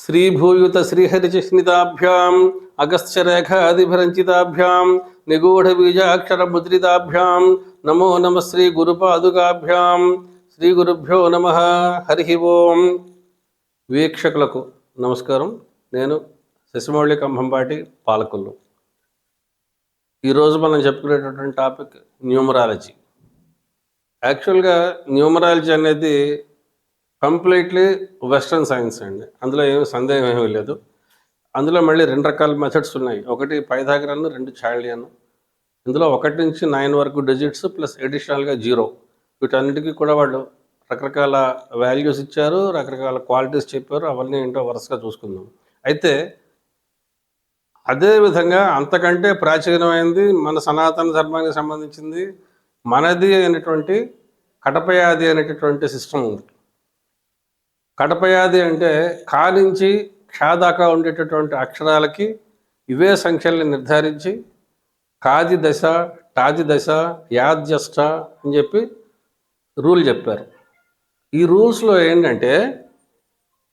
శ్రీభూయుత శ్రీహరిచిష్ణితాభ్యాం అగస్త్యరేఖాదిభరంచితాభ్యాం నిగూఢబీజాక్షరముద్రితాభ్యాం నమో నమ శ్రీ గురుపాదుకాభ్యాం శ్రీ గురుభ్యో నమ. హరి ఓం. వీక్షకులకు నమస్కారం. నేను శశిమౌళి కంభంపాటి పాలకొల్లు. ఈరోజు మనం చెప్పుకునేటటువంటి టాపిక్ న్యూమరాలజీ. యాక్చువల్గా న్యూమరాలజీ అనేది కంప్లీట్లీ వెస్ట్రన్ సైన్స్ అండి. అందులో ఏమి సందేహం ఏమీ లేదు. అందులో మళ్ళీ రెండు రకాల మెథడ్స్ ఉన్నాయి. ఒకటి పైథాగరన్, రెండు చాల్డియన్. ఇందులో 1 నుంచి 9 వరకు డిజిట్స్ ప్లస్ ఎడిషనల్గా 0. వీటన్నిటికీ కూడా వాళ్ళు రకరకాల వాల్యూస్ ఇచ్చారు, రకరకాల క్వాలిటీస్ చెప్పారు. అవన్నీ ఏంటో వరుసగా చూసుకుందాం. అయితే అదేవిధంగా అంతకంటే ప్రాచీనమైనది మన సనాతన ధర్మానికి సంబంధించింది మనది అయినటువంటి కటపయాది అనేటటువంటి సిస్టమ్ ఉంది. కటపయాది అంటే కా నుంచి క్షా దాకా ఉండేటటువంటి అక్షరాలకి ఇవే సంఖ్యల్ని నిర్ధారించి కాది దశ, టాది దశ, యాద్యష్ట అని చెప్పి రూల్ చెప్పారు. ఈ రూల్స్లో ఏంటంటే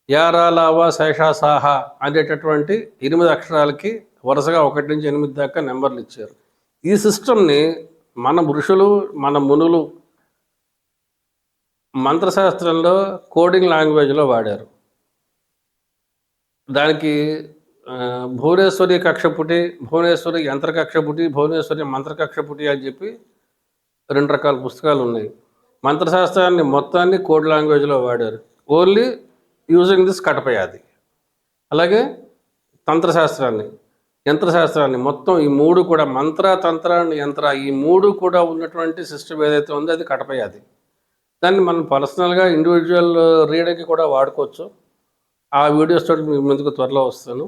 యారా లావా శేషా సాహా అనేటటువంటి 8 అక్షరాలకి వరుసగా 1 నుంచి 8 దాకా నెంబర్లు ఇచ్చారు. ఈ సిస్టమ్ని మన ఋషులు, మన మునులు మంత్రశాస్త్రంలో కోడింగ్ లాంగ్వేజ్లో వాడారు. దానికి భువనేశ్వరి కక్షపుటి, భువనేశ్వరి యంత్ర కక్షపుటి, భువనేశ్వరి మంత్ర కక్షపుటి అని చెప్పి 2 రకాల పుస్తకాలు ఉన్నాయి. మంత్రశాస్త్రాన్ని మొత్తాన్ని కోడ్ లాంగ్వేజ్లో వాడారు, ఓన్లీ యూజింగ్ దిస్ కటపయాది. అలాగే తంత్రశాస్త్రాన్ని, యంత్రశాస్త్రాన్ని మొత్తం ఈ 3 కూడా మంత్ర, తంత్ర, యంత్ర ఈ 3 కూడా ఉన్నటువంటి సిస్టమ్ ఏదైతే ఉందో అది కటపయాది. దాన్ని మనం పర్సనల్గా ఇండివిజువల్ రీడింగ్కి కూడా వాడుకోవచ్చు. ఆ వీడియోస్ తోటి మీ ముందుకు త్వరలో వస్తాను.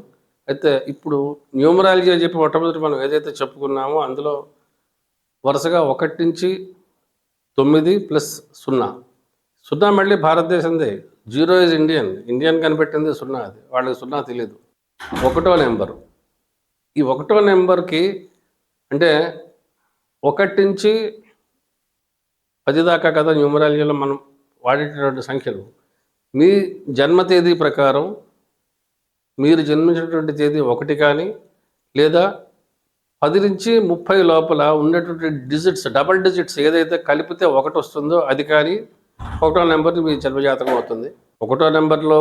అయితే ఇప్పుడు న్యూమరాలజీ అని చెప్పి మొట్టమొదటి మనం ఏదైతే చెప్పుకున్నామో అందులో వరుసగా 1 నుంచి 9 ప్లస్ 0. 0 మళ్ళీ భారతదేశందే. 0 ఈజ్ ఇండియన్ కనిపెట్టింది 0. అది వాళ్ళకి 0 తెలియదు. 1వ నెంబరు. ఈ 1వ నెంబర్కి అంటే 1 నుంచి 10 దాకా కదా న్యూమరాలజీలో మనం వాడేటటువంటి సంఖ్యలు. మీ జన్మ తేదీ ప్రకారం మీరు జన్మించినటువంటి తేదీ 1 కానీ లేదా 10 నుంచి 30 లోపల ఉన్నటువంటి డిజిట్స్, డబల్ డిజిట్స్ ఏదైతే కలిపితే 1 వస్తుందో అది కానీ 1వ నెంబర్ని మీ జన్మజాతకం అవుతుంది. 1వ నెంబర్లో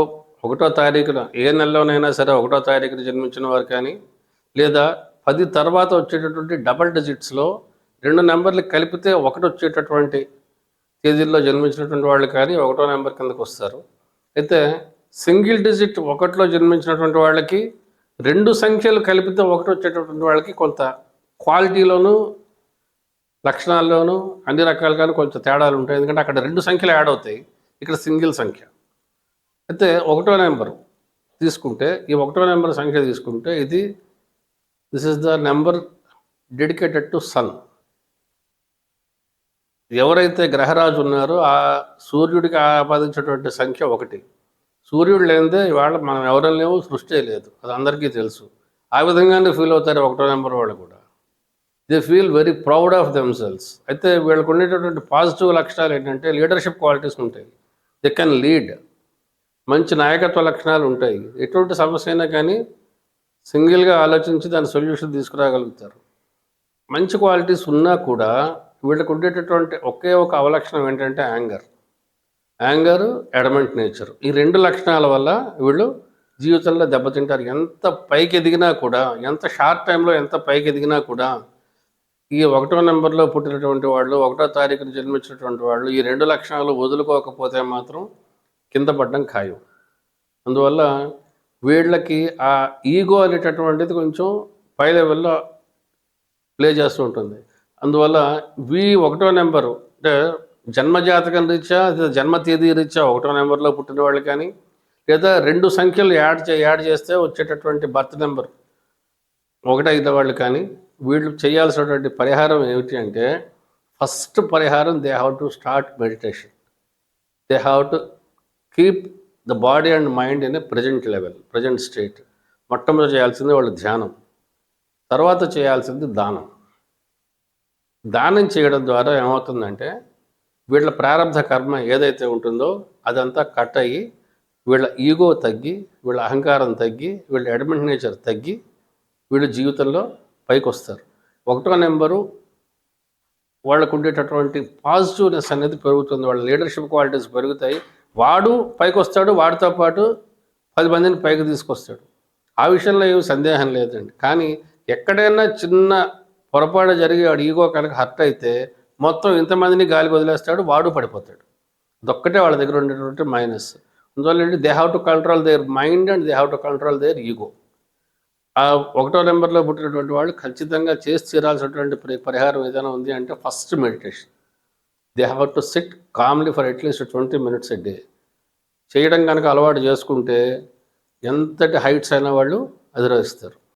1వ తారీఖున ఏ నెలలోనైనా సరే 1వ తారీఖున జన్మించిన వారు కానీ లేదా 10 తర్వాత వచ్చేటటువంటి డబల్ డిజిట్స్లో 2 నెంబర్లు కలిపితే 1 వచ్చేటటువంటి తేదీల్లో జన్మించినటువంటి వాళ్ళు కానీ 1వ నెంబర్ కిందకు వస్తారు. అయితే సింగిల్ డిజిట్ 1లో జన్మించినటువంటి వాళ్ళకి 2 సంఖ్యలు కలిపితే 1 వచ్చేటటువంటి వాళ్ళకి కొంత క్వాలిటీలోనూ లక్షణాల్లోనూ అన్ని రకాలుగాను కొంచెం తేడాలు ఉంటాయి. ఎందుకంటే అక్కడ 2 సంఖ్యలు యాడ్ అవుతాయి, ఇక్కడ సింగిల్ సంఖ్య. అయితే 1వ నెంబర్ తీసుకుంటే ఈ 1వ నెంబర్ సంఖ్య తీసుకుంటే this is the number dedicated to sun. ఎవరైతే గ్రహరాజు ఉన్నారో ఆ సూర్యుడికి ఆపాదించేటువంటి సంఖ్య 1. సూర్యుడు లేనిదే ఇవాళ మనం ఎవరం లేవు, సృష్టి లేదు, అది అందరికీ తెలుసు. ఆ విధంగానే ఫీల్ అవుతారు 1వ నెంబర్ వాళ్ళు కూడా. They feel very proud of themselves. అయితే వీళ్ళకు ఉండేటటువంటి పాజిటివ్ లక్షణాలు ఏంటంటే లీడర్షిప్ క్వాలిటీస్ ఉంటాయి. They can lead. మంచి నాయకత్వ లక్షణాలు ఉంటాయి. ఎటువంటి సమస్య అయినా కానీ సింగిల్గా ఆలోచించి దాని సొల్యూషన్ తీసుకురాగలుగుతారు. మంచి క్వాలిటీస్ ఉన్నా కూడా వీళ్ళకు ఉండేటటువంటి ఒకే ఒక అవలక్షణం ఏంటంటే యాంగర్, అడమెంట్ నేచర్. ఈ 2 లక్షణాల వల్ల వీళ్ళు జీవితంలో దెబ్బతింటారు. ఎంత పైకి ఎదిగినా కూడా, ఎంత షార్ట్ టైంలో ఎంత పైకి ఎదిగినా కూడా ఈ 1వ నెంబర్లో పుట్టినటువంటి వాళ్ళు, 1వ తారీఖున జన్మించినటువంటి వాళ్ళు ఈ 2 లక్షణాలు వదులుకోకపోతే మాత్రం కింద పడడం ఖాయం. అందువల్ల వీళ్ళకి ఆ ఈగో అనేటటువంటిది కొంచెం పై లెవెల్లో ప్లే చేస్తూ ఉంటుంది. అందువల్ల 1వ నెంబరు అంటే జన్మజాతకం రీత్యా, జన్మ తేదీ రీత్యా 1వ నెంబర్లో పుట్టిన వాళ్ళు కానీ లేదా 2 సంఖ్యలు యాడ్ చేస్తే వచ్చేటటువంటి బర్త్ నెంబర్ 1 అయిన వాళ్ళు కానీ వీళ్ళు చేయాల్సినటువంటి పరిహారం ఏమిటి అంటే, ఫస్ట్ పరిహారం they have to start meditation. They have to keep the body and mind in a present state. మొట్టమొదటి చేయాల్సింది వాళ్ళు ధ్యానం, తర్వాత చేయాల్సింది దానం. దానం చేయడం ద్వారా ఏమవుతుందంటే వీళ్ళ ప్రారంభ కర్మ ఏదైతే ఉంటుందో అదంతా కట్ అయ్యి వీళ్ళ ఈగో తగ్గి, వీళ్ళ అహంకారం తగ్గి, వీళ్ళ అడ్మెంట్ నేచర్ తగ్గి వీళ్ళు జీవితంలో పైకి వస్తారు. 1వ నెంబరు వాళ్ళకు ఉండేటటువంటి పాజిటివ్నెస్ అనేది పెరుగుతుంది. వాళ్ళ లీడర్షిప్ క్వాలిటీస్ పెరుగుతాయి. వాడు పైకి వస్తాడు, వాడితో పాటు 10 మందిని పైకి తీసుకొస్తాడు. ఆ విషయంలో ఏమి సందేహం లేదండి. కానీ ఎక్కడైనా చిన్న పొరపాటు జరిగి వాడు ఈగో కనుక హర్ట్ అయితే మొత్తం ఇంతమందిని గాలికి వదిలేస్తాడు, వాడు పడిపోతాడు. అదొక్కటే వాళ్ళ దగ్గర ఉండేటువంటి మైనస్. అందువల్ల they have to control their mind and they have to control there ego. ఆ 1వ నెంబర్లో పుట్టినటువంటి వాళ్ళు ఖచ్చితంగా చేసి తీరాల్సినటువంటి పరిహారం ఏదైనా ఉంది అంటే first meditation. They have to SIT Kamli for at least 20 minutes a day. చేయడం కనుక అలవాటు చేసుకుంటే ఎంతటి హైట్స్ అయినా వాళ్ళు అధిరోహిస్తారు.